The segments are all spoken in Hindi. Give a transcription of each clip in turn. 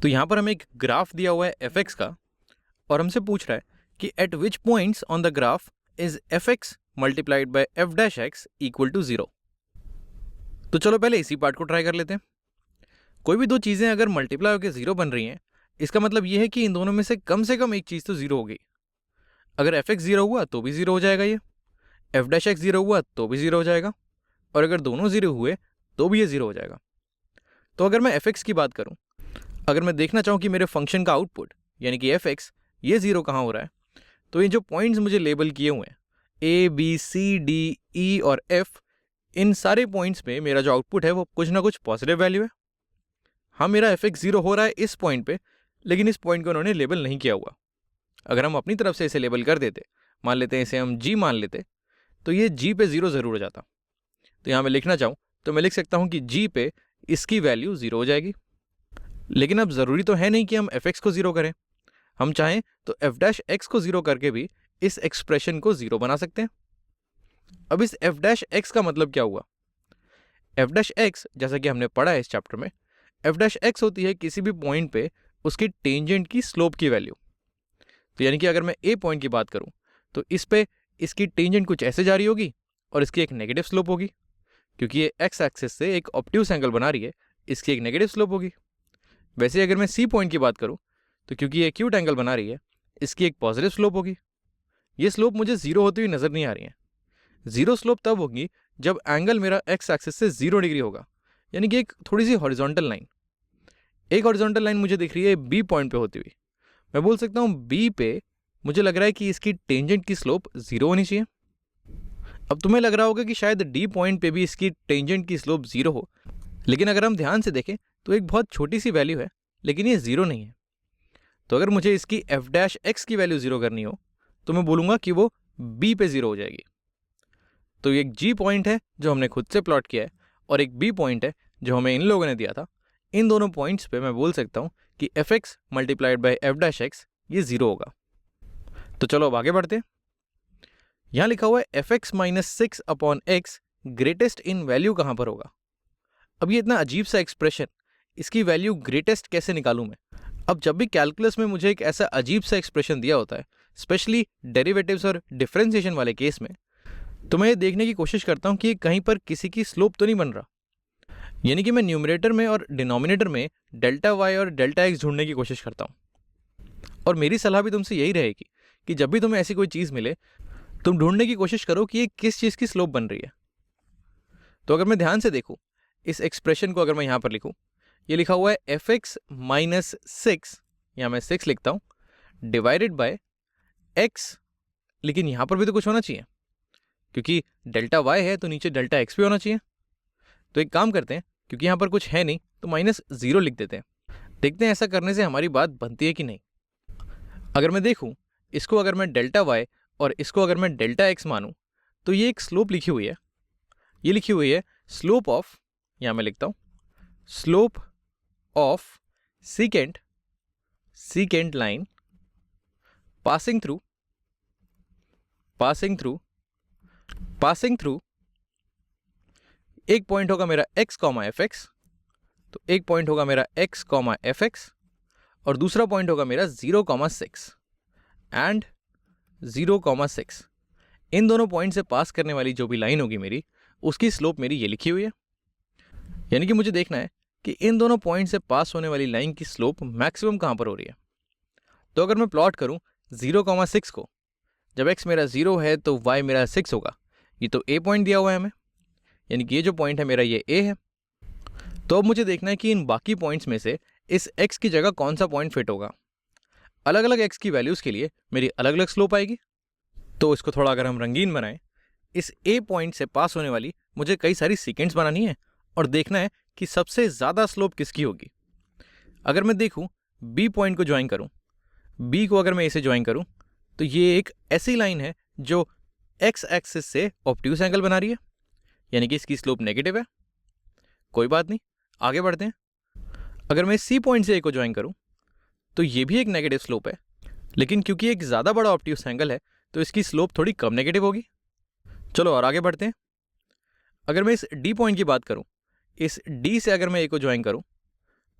तो यहाँ पर हमें एक ग्राफ दिया हुआ है एफ का और हमसे पूछ रहा है कि at which points on the graph is f x multiplied by f dash x equal to 0। तो चलो पहले इसी पार्ट को ट्राई कर लेते हैं। कोई भी दो चीज़ें अगर मल्टीप्लाई होकर 0 बन रही हैं, इसका मतलब ये है कि इन दोनों में से कम एक चीज़ तो 0 हो गई। अगर एफ एक्स 0 हुआ तो भी 0 हो जाएगा, ये एफ डैश एक्स 0 हुआ तो भी 0 हो जाएगा, और अगर दोनों 0 हुए तो भी ये 0 हो जाएगा। तो अगर मैं एफ एक्स की बात करूँ, अगर मैं देखना चाहूँ कि मेरे फंक्शन का आउटपुट यानी कि एफ एक्स ये 0 कहाँ हो रहा है, तो ये जो पॉइंट्स मुझे लेबल किए हुए हैं A B C D E और एफ, इन सारे पॉइंट्स पे मेरा जो आउटपुट है वो कुछ ना कुछ पॉजिटिव वैल्यू है। हाँ, मेरा एफ एक्स 0 हो रहा है इस पॉइंट पे, लेकिन इस पॉइंट को उन्होंने लेबल नहीं किया हुआ। अगर हम अपनी तरफ से इसे लेबल कर देते, मान लेते हैं इसे हम जी मान लेते, तो ये जी पे 0 ज़रूर हो जाता। तो यहाँ मैं लिखना चाहूँ तो मैं लिख सकता हूँ कि जी पे इसकी वैल्यू 0 हो जाएगी। लेकिन अब ज़रूरी तो है नहीं कि हम एफ एक्स को 0 करें, हम चाहें तो एफ डैश एक्स को 0 करके भी इस एक्सप्रेशन को 0 बना सकते हैं। अब इस एफ डैश एक्स का मतलब क्या हुआ? एफ डैश एक्स, जैसा कि हमने पढ़ा है इस चैप्टर में, एफ डैश एक्स होती है किसी भी पॉइंट पे उसकी टेंजेंट की स्लोप की वैल्यू। तो यानी कि अगर मैं ए पॉइंट की बात करूं तो इस पे इसकी टेंजेंट कुछ ऐसे जा रही होगी और इसकी एक नेगेटिव स्लोप होगी, क्योंकि ये एक्स एक्सिस से एक ऑब्ट्यूस एंगल बना रही है, इसकी एक नेगेटिव स्लोप होगी। वैसे अगर मैं सी पॉइंट की बात करूं तो क्योंकि ये एक्यूट एंगल बना रही है, इसकी एक पॉजिटिव स्लोप होगी। ये स्लोप मुझे 0 होती हुई नज़र नहीं आ रही है। 0 स्लोप तब होगी जब एंगल मेरा एक्स एक्सिस से 0 डिग्री होगा, यानी कि एक थोड़ी सी हॉरिजॉन्टल लाइन। एक हॉरिजॉन्टल लाइन मुझे दिख रही है बी पॉइंट पे होती हुई। मैं बोल सकता हूँ बी पे मुझे लग रहा है कि इसकी टेंजेंट की स्लोप 0 होनी चाहिए। अब तुम्हें लग रहा होगा कि शायद डी पॉइंट पे भी इसकी टेंजेंट की स्लोप 0 हो, लेकिन अगर हम ध्यान से देखें तो एक बहुत छोटी सी वैल्यू है, लेकिन ये 0 नहीं है। तो अगर मुझे इसकी एफ डैश एक्स की वैल्यू 0 करनी हो तो मैं बोलूँगा कि वो बी पे 0 हो जाएगी। तो एक जी पॉइंट है जो हमने खुद से प्लॉट किया है, और एक बी पॉइंट है जो हमें इन लोगों ने दिया था। इन दोनों पॉइंट्स पे मैं बोल सकता हूँ कि F x multiplied by f dash x ये 0 होगा। तो चलो अब आगे बढ़ते हैं। यहाँ लिखा हुआ है F x minus 6 upon x greatest इन वैल्यू कहाँ पर होगा। अब ये इतना अजीब सा एक्सप्रेशन, इसकी वैल्यू ग्रेटेस्ट कैसे निकालूं मैं? अब जब भी कैलकुलस में मुझे एक ऐसा अजीब सा एक्सप्रेशन दिया होता है, स्पेशली डेरिवेटिव्स और डिफरेंशिएशन वाले केस में, तो मैं ये देखने की कोशिश करता हूँ कि कहीं पर किसी की स्लोप तो नहीं बन रहा। यानी कि मैं न्यूमरेटर में और डिनोमिनेटर में डेल्टा वाई और डेल्टा एक्स ढूंढने की कोशिश करता हूँ। और मेरी सलाह भी तुमसे यही रहेगी कि जब भी तुम्हें ऐसी कोई चीज़ मिले, तुम ढूंढने की कोशिश करो कि ये किस चीज़ की स्लोप बन रही है। तो अगर मैं ध्यान से देखूँ, इस एक्सप्रेशन को अगर मैं यहाँ पर लिखूँ, ये लिखा हुआ है एफ एक्स माइनस 6, यहाँ मैं 6 लिखता हूँ, डिवाइडेड बाय एक्स, लेकिन यहाँ पर भी तो कुछ होना चाहिए, क्योंकि डेल्टा वाई है तो नीचे डेल्टा एक्स भी होना चाहिए। तो एक काम करते हैं, क्योंकि यहाँ पर कुछ है नहीं तो -0 लिख देते हैं। देखते हैं ऐसा करने से हमारी बात बनती है कि नहीं। अगर मैं देखूँ, इसको अगर मैं डेल्टा वाई और इसको अगर मैं डेल्टा एक्स मानूँ, तो ये एक स्लोप लिखी हुई है। ये लिखी हुई है स्लोप ऑफ, यहाँ मैं लिखता हूँ slope of secant line passing through एक पॉइंट होगा मेरा x कॉमा एफ एक्स, तो एक पॉइंट होगा मेरा x कॉमा एफ एक्स, और दूसरा पॉइंट होगा मेरा 0,6 एंड 0,6। इन दोनों पॉइंट से पास करने वाली जो भी लाइन होगी मेरी, उसकी स्लोप मेरी ये लिखी हुई है। यानी कि मुझे देखना है कि इन दोनों पॉइंट से पास होने वाली लाइन की स्लोप मैक्सिमम कहाँ पर हो रही है। तो अगर मैं प्लॉट करूँ 0,6 को, जब x मेरा 0 है तो y मेरा 6 होगा। ये तो a पॉइंट दिया हुआ है हमें, यानी कि ये जो पॉइंट है मेरा ये a है। तो अब मुझे देखना है कि इन बाकी पॉइंट्स में से इस x की जगह कौन सा पॉइंट फिट होगा। अलग अलग x की वैल्यूज़ के लिए मेरी अलग अलग स्लोप आएगी। तो इसको थोड़ा अगर हम रंगीन बनाएं, इस a पॉइंट से पास होने वाली मुझे कई सारी सीकेंड्स बनानी है और देखना है कि सबसे ज़्यादा स्लोप किसकी होगी। अगर मैं देखूँ b पॉइंट को ज्वाइन करूँ, b को अगर मैं इसे ज्वाइन करूँ, तो ये एक ऐसी लाइन है जो x एक्सिस से ऑब्ट्यूस एंगल बना रही है, यानी कि इसकी स्लोप नेगेटिव है। कोई बात नहीं, आगे बढ़ते हैं। अगर मैं सी पॉइंट से ए को ज्वाइन करूं तो ये भी एक नेगेटिव स्लोप है, लेकिन क्योंकि एक ज़्यादा बड़ा ऑब्ट्यूस एंगल है तो इसकी स्लोप थोड़ी कम नेगेटिव होगी। चलो और आगे बढ़ते हैं। अगर मैं इस डी पॉइंट की बात करूं, इस डी से अगर मैं ए को ज्वाइन करूं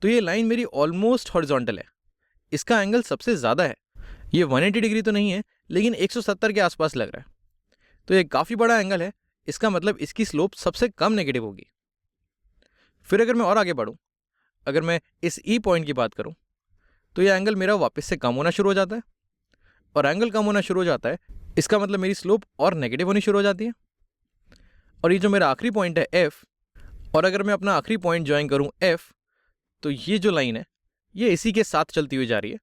तो ये लाइन मेरी ऑलमोस्ट हॉरिजॉन्टल है, इसका एंगल सबसे ज़्यादा है, ये 180 डिग्री तो नहीं है लेकिन 170 के आसपास लग रहा है, तो ये काफ़ी बड़ा एंगल है, इसका मतलब इसकी स्लोप सबसे कम नेगेटिव होगी। फिर अगर मैं और आगे बढ़ूँ, अगर मैं इस ई पॉइंट की बात करूँ तो ये एंगल मेरा वापस से कम होना शुरू हो जाता है, और एंगल कम होना शुरू हो जाता है इसका मतलब मेरी स्लोप और नेगेटिव होनी शुरू हो जाती है। और ये जो मेरा आखिरी पॉइंट है एफ, और अगर मैं अपना आखिरी पॉइंट ज्वाइन करूँ एफ, तो ये जो लाइन है ये इसी के साथ चलती हुई जा रही है,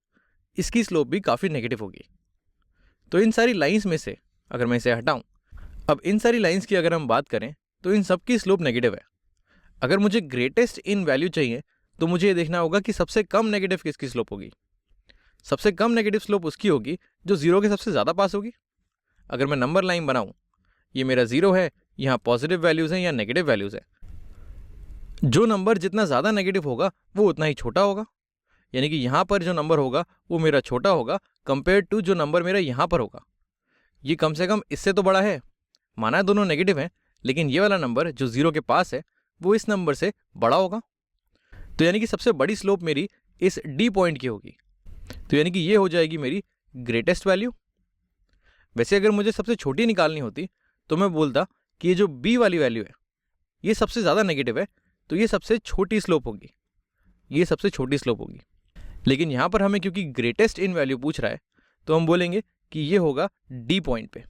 इसकी स्लोप भी काफ़ी नेगेटिव होगी। तो इन सारी लाइंस में से अगर मैं इसे हटाऊं, अब इन सारी लाइंस की अगर हम बात करें तो इन सब की स्लोप नेगेटिव है। अगर मुझे ग्रेटेस्ट इन वैल्यू चाहिए तो मुझे ये देखना होगा कि सबसे कम नेगेटिव किसकी स्लोप होगी। सबसे कम नेगेटिव स्लोप उसकी होगी जो जीरो के सबसे ज़्यादा पास होगी। अगर मैं नंबर लाइन बनाऊं, ये मेरा जीरो है, यहाँ पॉजिटिव वैल्यूज़ हैं या नेगेटिव वैल्यूज़ हैं, जो नंबर जितना ज़्यादा नेगेटिव होगा वो उतना ही छोटा होगा, यानी कि यहाँ पर जो नंबर होगा वो मेरा छोटा होगा कंपेयर टू जो नंबर मेरा यहाँ पर होगा। ये कम से कम इससे तो बड़ा है, माना है दोनों नेगेटिव हैं, लेकिन ये वाला नंबर जो जीरो के पास है वो इस नंबर से बड़ा होगा। तो यानी कि सबसे बड़ी स्लोप मेरी इस डी पॉइंट की होगी, तो यानी कि ये हो जाएगी मेरी ग्रेटेस्ट वैल्यू। वैसे अगर मुझे सबसे छोटी निकालनी होती तो मैं बोलता कि ये जो बी वाली वैल्यू है ये सबसे ज़्यादा नेगेटिव है, तो ये सबसे छोटी स्लोप होगी, ये सबसे छोटी स्लोप होगी। लेकिन यहाँ पर हमें क्योंकि ग्रेटेस्ट इन वैल्यू पूछ रहा है तो हम बोलेंगे कि ये होगा डी पॉइंट पे।